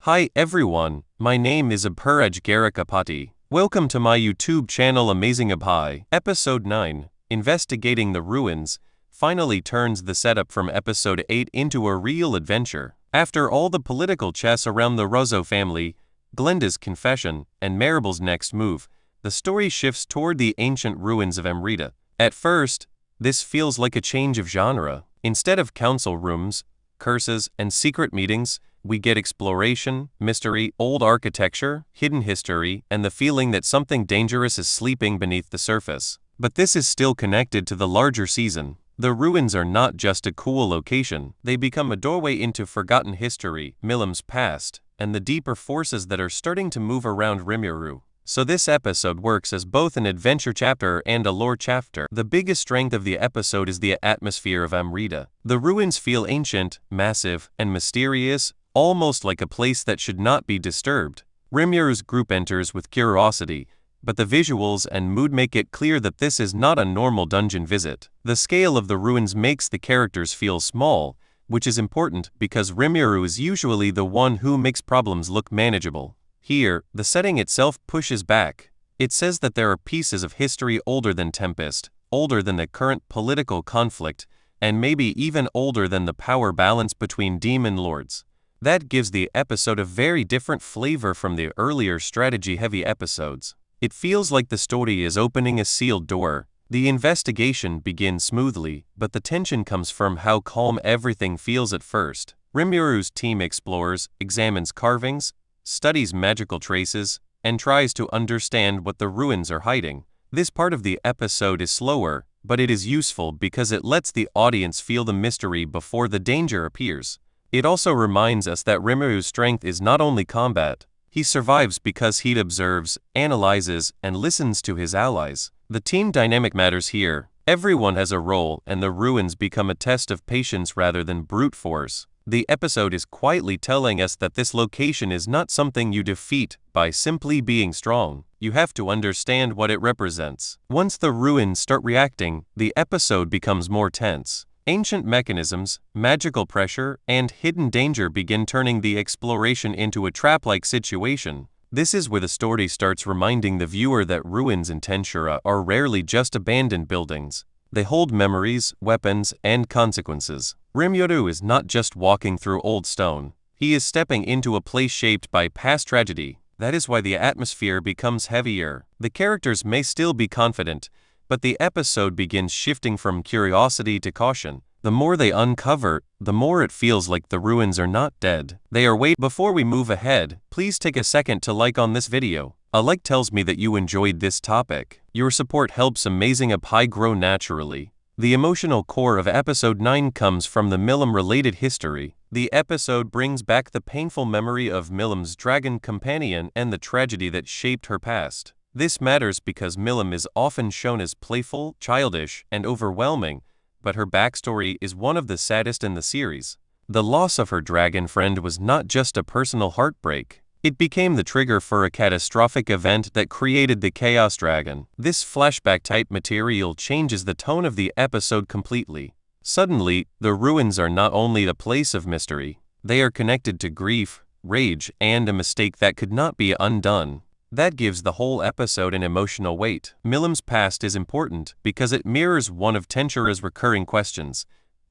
Hi everyone, my name is Abhiraj Garikapati. Welcome to my YouTube channel Amazing Abhay. Episode 9, Investigating the Ruins, finally turns the setup from Episode 8 into a real adventure. After all the political chess around the Rozzo family, Glenda's confession, and Maribel's next move, the story shifts toward the ancient ruins of Amrita. At first, this feels like a change of genre. Instead of council rooms, curses, and secret meetings, we get exploration, mystery, old architecture, hidden history, and the feeling that something dangerous is sleeping beneath the surface. But this is still connected to the larger season. The ruins are not just a cool location, they become a doorway into forgotten history, Milam's past, and the deeper forces that are starting to move around Rimuru. So this episode works as both an adventure chapter and a lore chapter. The biggest strength of the episode is the atmosphere of Amrita. The ruins feel ancient, massive, and mysterious, almost like a place that should not be disturbed. Rimuru's group enters with curiosity, but the visuals and mood make it clear that this is not a normal dungeon visit. The scale of the ruins makes the characters feel small, which is important because Rimuru is usually the one who makes problems look manageable. Here, the setting itself pushes back. It says that there are pieces of history older than Tempest, older than the current political conflict, and maybe even older than the power balance between demon lords. That gives the episode a very different flavor from the earlier strategy-heavy episodes. It feels like the story is opening a sealed door. The investigation begins smoothly, but the tension comes from how calm everything feels at first. Rimuru's team explores, examines carvings, studies magical traces, and tries to understand what the ruins are hiding. This part of the episode is slower, but it is useful because it lets the audience feel the mystery before the danger appears. It also reminds us that Rimuru's strength is not only combat. He survives because he observes, analyzes, and listens to his allies. The team dynamic matters here. Everyone has a role, and the ruins become a test of patience rather than brute force. The episode is quietly telling us that this location is not something you defeat by simply being strong. You have to understand what it represents. Once the ruins start reacting, the episode becomes more tense. Ancient mechanisms, magical pressure, and hidden danger begin turning the exploration into a trap-like situation. This is where the story starts reminding the viewer that ruins in Tensura are rarely just abandoned buildings. They hold memories, weapons, and consequences. Rimuru is not just walking through old stone. He is stepping into a place shaped by past tragedy. That is why the atmosphere becomes heavier. The characters may still be confident, but the episode begins shifting from curiosity to caution. The more they uncover, the more it feels like the ruins are not dead. They are waiting. Before we move ahead, please take a second to like on this video. A like tells me that you enjoyed this topic. Your support helps Amazing Abhay grow naturally. The emotional core of Episode 9 comes from the Milam-related history. The episode brings back the painful memory of Milam's dragon companion and the tragedy that shaped her past. This matters because Milam is often shown as playful, childish, and overwhelming, but her backstory is one of the saddest in the series. The loss of her dragon friend was not just a personal heartbreak. It became the trigger for a catastrophic event that created the Chaos Dragon. This flashback-type material changes the tone of the episode completely. Suddenly, the ruins are not only a place of mystery, they are connected to grief, rage, and a mistake that could not be undone. That gives the whole episode an emotional weight. Milam's past is important because it mirrors one of Tensura's recurring questions.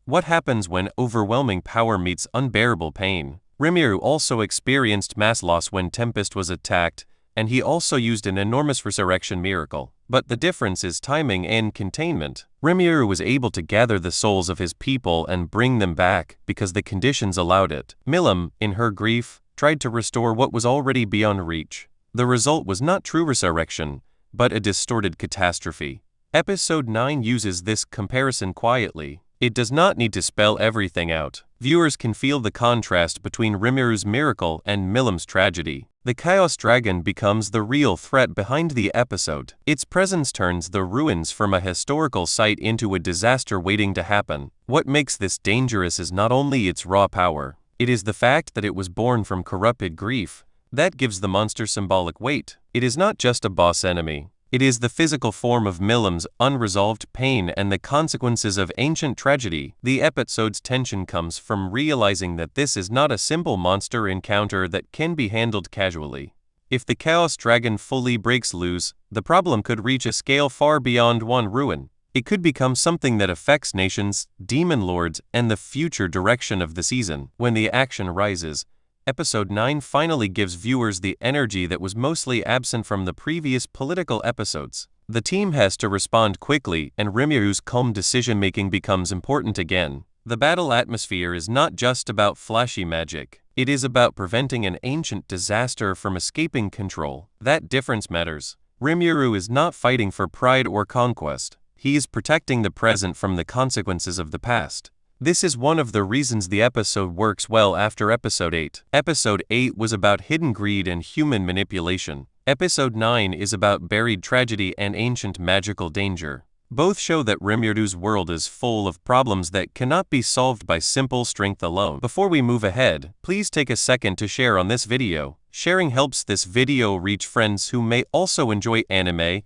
What happens when overwhelming power meets unbearable pain? Rimuru also experienced mass loss when Tempest was attacked, and he also used an enormous resurrection miracle. But the difference is timing and containment. Rimuru was able to gather the souls of his people and bring them back because the conditions allowed it. Milam, in her grief, tried to restore what was already beyond reach. The result was not true resurrection, but a distorted catastrophe. Episode 9 uses this comparison quietly. It does not need to spell everything out. Viewers can feel the contrast between Rimuru's miracle and Milam's tragedy. The Chaos Dragon becomes the real threat behind the episode. Its presence turns the ruins from a historical site into a disaster waiting to happen. What makes this dangerous is not only its raw power, it is the fact that it was born from corrupted grief. That gives the monster symbolic weight. It is not just a boss enemy. It is the physical form of Milim's unresolved pain and the consequences of ancient tragedy. The episode's tension comes from realizing that this is not a simple monster encounter that can be handled casually. If the Chaos Dragon fully breaks loose, the problem could reach a scale far beyond one ruin. It could become something that affects nations, demon lords, and the future direction of the season. When the action rises, Episode 9 finally gives viewers the energy that was mostly absent from the previous political episodes. The team has to respond quickly, and Rimuru calm decision-making becomes important again. The battle atmosphere is not just about flashy magic. It is about preventing an ancient disaster from escaping control. That difference matters. Rimuru is not fighting for pride or conquest. He is protecting the present from the consequences of the past. This is one of the reasons the episode works well after Episode 8. Episode 8 was about hidden greed and human manipulation. Episode 9 is about buried tragedy and ancient magical danger. Both show that Rimuru's world is full of problems that cannot be solved by simple strength alone. Before we move ahead, please take a second to share on this video. Sharing helps this video reach friends who may also enjoy anime,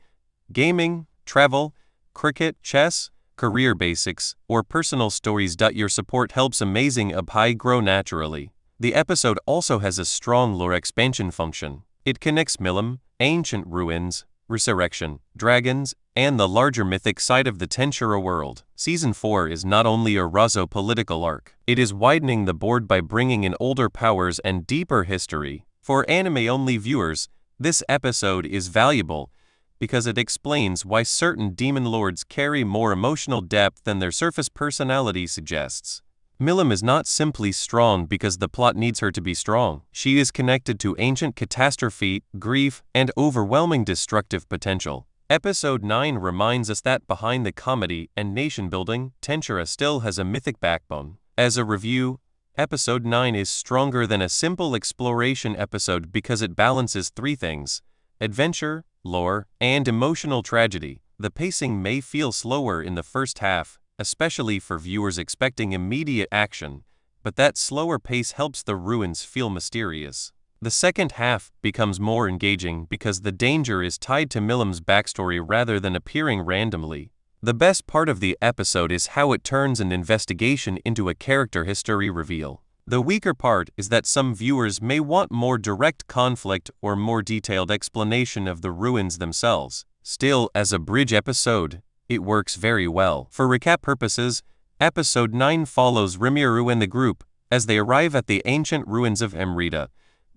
gaming, travel, cricket, chess, career basics, or personal stories. Your support helps Amazing Apai grow naturally. The episode also has a strong lore expansion function. It connects Milim, ancient ruins, resurrection, dragons, and the larger mythic side of the Tensura world. Season 4 is not only a Razo political arc, it is widening the board by bringing in older powers and deeper history. For anime-only viewers, this episode is valuable because it explains why certain demon lords carry more emotional depth than their surface personality suggests. Milim is not simply strong because the plot needs her to be strong. She is connected to ancient catastrophe, grief, and overwhelming destructive potential. Episode 9 reminds us that behind the comedy and nation-building, Tensura still has a mythic backbone. As a review, Episode 9 is stronger than a simple exploration episode because it balances three things: adventure, lore, and emotional tragedy. The pacing may feel slower in the first half, especially for viewers expecting immediate action, but that slower pace helps the ruins feel mysterious. The second half becomes more engaging because the danger is tied to Milim's backstory rather than appearing randomly. The best part of the episode is how it turns an investigation into a character history reveal. The weaker part is that some viewers may want more direct conflict or more detailed explanation of the ruins themselves. Still, as a bridge episode, it works very well. For recap purposes, Episode 9 follows Rimuru and the group as they arrive at the ancient ruins of Amrita,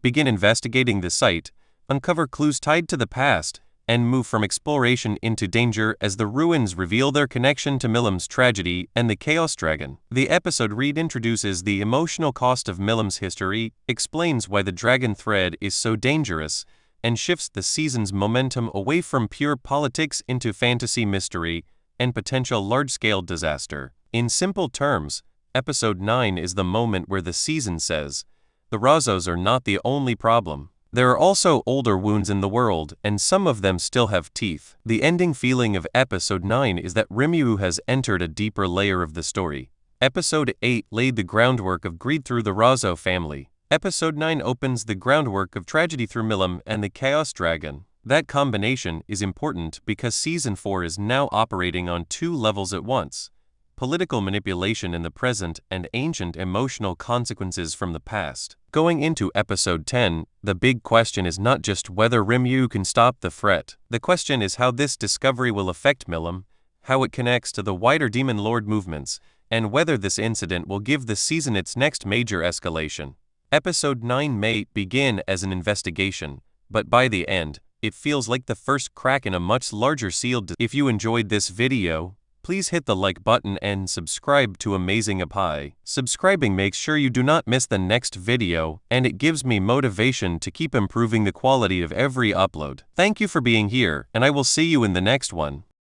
begin investigating the site, uncover clues tied to the past, and move from exploration into danger as the ruins reveal their connection to Milim's tragedy and the Chaos Dragon. The episode reintroduces the emotional cost of Milim's history, explains why the dragon thread is so dangerous, and shifts the season's momentum away from pure politics into fantasy mystery and potential large-scale disaster. In simple terms, Episode 9 is the moment where the season says, the Razos are not the only problem. There are also older wounds in the world, and some of them still have teeth. The ending feeling of Episode 9 is that Rimuru has entered a deeper layer of the story. Episode 8 laid the groundwork of greed through the Razo family. Episode 9 opens the groundwork of tragedy through Milim and the Chaos Dragon. That combination is important because Season 4 is now operating on two levels at once: political manipulation in the present and ancient emotional consequences from the past. Going into Episode 10, the big question is not just whether Rimuru can stop the threat. The question is how this discovery will affect Milim, how it connects to the wider Demon Lord movements, and whether this incident will give the season its next major escalation. Episode 9 may begin as an investigation, but by the end, it feels like the first crack in a much larger sealed. If you enjoyed this video, please hit the like button and subscribe to Amazing Apai. Subscribing makes sure you do not miss the next video, and it gives me motivation to keep improving the quality of every upload. Thank you for being here, and I will see you in the next one.